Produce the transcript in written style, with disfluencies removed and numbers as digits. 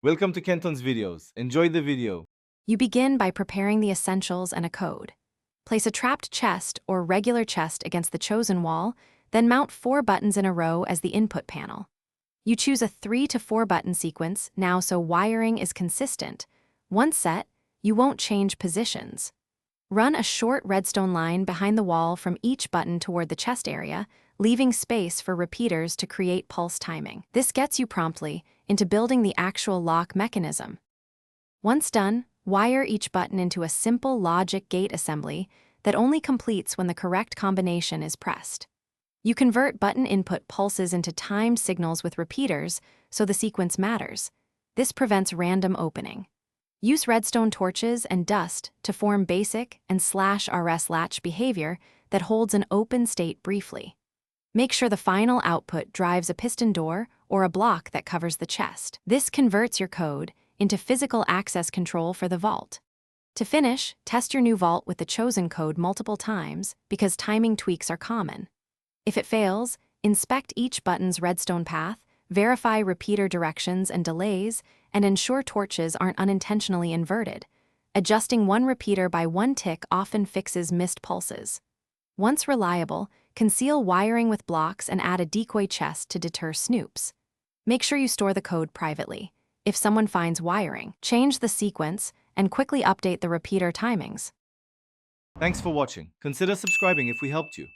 Welcome to Kenton's videos. Enjoy the video. You begin by preparing the essentials and a code. Place a trapped chest or regular chest against the chosen wall, then mount 4 buttons in a row as the input panel. You choose a 3 to 4 button sequence now so wiring is consistent. Once set, you won't change positions. Run a short redstone line behind the wall from each button toward the chest area, leaving space for repeaters to create pulse timing. This gets you promptly into building the actual lock mechanism. Once done, wire each button into a simple logic gate assembly that only completes when the correct combination is pressed. You convert button input pulses into timed signals with repeaters so the sequence matters. This prevents random opening. Use redstone torches and dust to form basic and /RS latch behavior that holds an open state briefly. Make sure the final output drives a piston door or a block that covers the chest. This converts your code into physical access control for the vault. To finish, test your new vault with the chosen code multiple times because timing tweaks are common. If it fails, inspect each button's redstone path, verify repeater directions and delays, and ensure torches aren't unintentionally inverted. Adjusting one repeater by one tick often fixes missed pulses. Once reliable, conceal wiring with blocks and add a decoy chest to deter snoops. Make sure you store the code privately. If someone finds wiring, change the sequence and quickly update the repeater timings. Thanks for watching. Consider subscribing if we helped you.